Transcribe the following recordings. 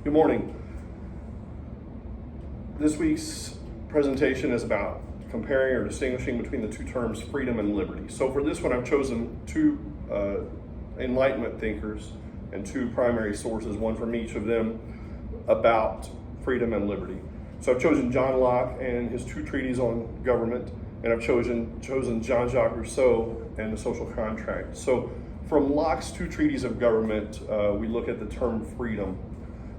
Good morning. This week's presentation is about comparing or distinguishing between the two terms freedom and liberty. So for this one, I've chosen two Enlightenment thinkers and two primary sources, one from each of them, about freedom and liberty. So I've chosen John Locke and his two treatises on government, and I've chosen Jean-Jacques Rousseau and the social contract. So from Locke's two treatises of government, we look at the term freedom.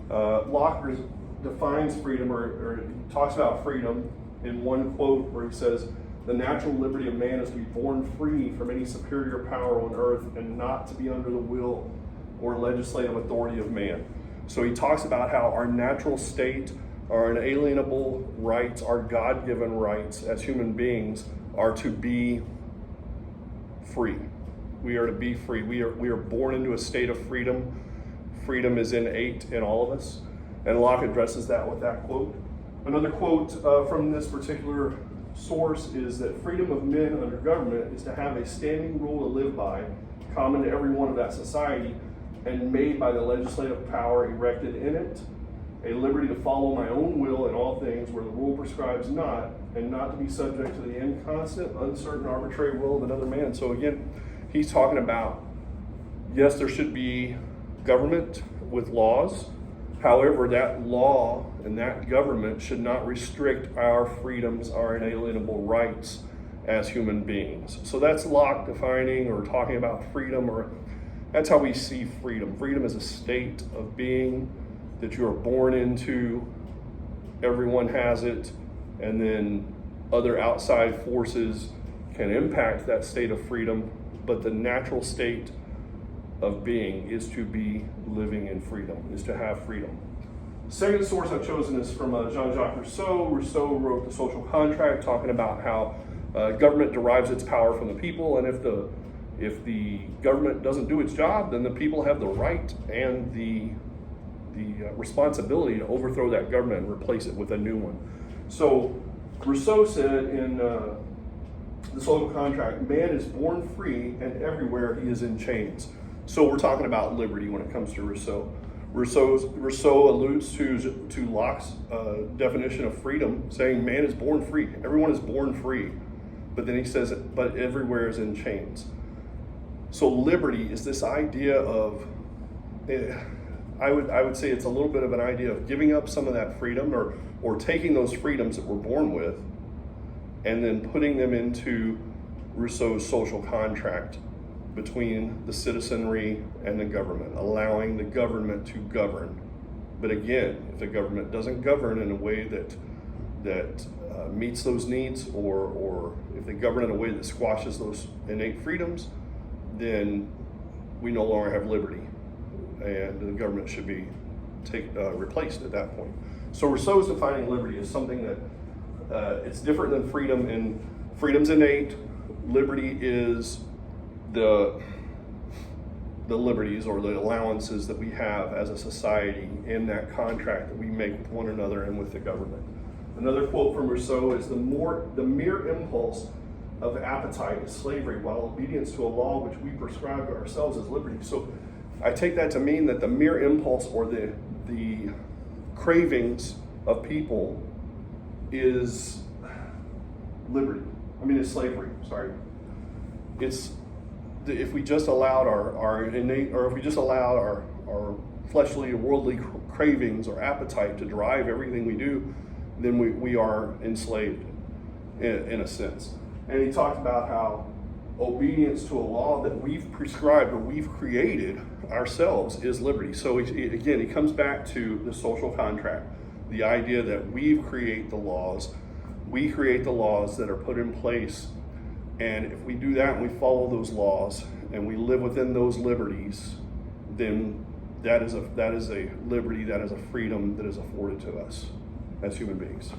Locke defines freedom or talks about freedom in one quote where he says, "The natural liberty of man is to be born free from any superior power on earth and not to be under the will or legislative authority of man." So he talks about how our natural state, our inalienable rights, our God-given rights as human beings are to be free. We are to be free. We are born into a state of freedom. Freedom is innate in all of us. And Locke addresses that with that quote. Another quote from this particular source is that freedom of men under government is to have a standing rule to live by, common to every one of that society, and made by the legislative power erected in it, a liberty to follow my own will in all things where the rule prescribes not, and not to be subject to the inconstant, uncertain, arbitrary will of another man. So again, he's talking about, yes, there should be government with laws. However, that law and that government should not restrict our freedoms, our inalienable rights as human beings. So that's Locke defining or talking about freedom, or that's how we see freedom. Freedom is a state of being that you are born into. Everyone has it, and then other outside forces can impact that state of freedom, but the natural state of being is to be living in freedom, is to have freedom. Second source I've chosen is from Jean-Jacques Rousseau. Rousseau wrote The Social Contract, talking about how government derives its power from the people, and if the government doesn't do its job, then the people have the right and the responsibility to overthrow that government and replace it with a new one. So Rousseau said in The Social Contract, man is born free and everywhere he is in chains. So we're talking about liberty when it comes to Rousseau. Rousseau alludes to Locke's definition of freedom, saying man is born free. Everyone is born free. But then he says, but everywhere is in chains. So liberty is this idea of, I would say it's a little bit of an idea of giving up some of that freedom, or taking those freedoms that we're born with and then putting them into Rousseau's social contract between the citizenry and the government, allowing the government to govern. But again, if the government doesn't govern in a way that meets those needs, or if they govern in a way that squashes those innate freedoms, then we no longer have liberty, and the government should be replaced at that point. So Rousseau's defining liberty as something that it's different than freedom, and freedom's innate. Liberty is the liberties or the allowances that we have as a society in that contract that we make with one another and with the government. Another quote from Rousseau is, the mere impulse of appetite is slavery, while obedience to a law which we prescribe to ourselves is liberty. So I take that to mean that the mere impulse or the cravings of people is liberty. It's slavery, sorry. It's if we just allowed our innate, or if we just allowed our fleshly or worldly cravings or appetite to drive everything we do, then we are enslaved in a sense. And he talked about how obedience to a law that we've prescribed or we've created ourselves is liberty. So again, he comes back to the social contract, the idea that we create the laws that are put in place. And if we do that and we follow those laws and we live within those liberties, then that is a liberty, that is a freedom that is afforded to us as human beings.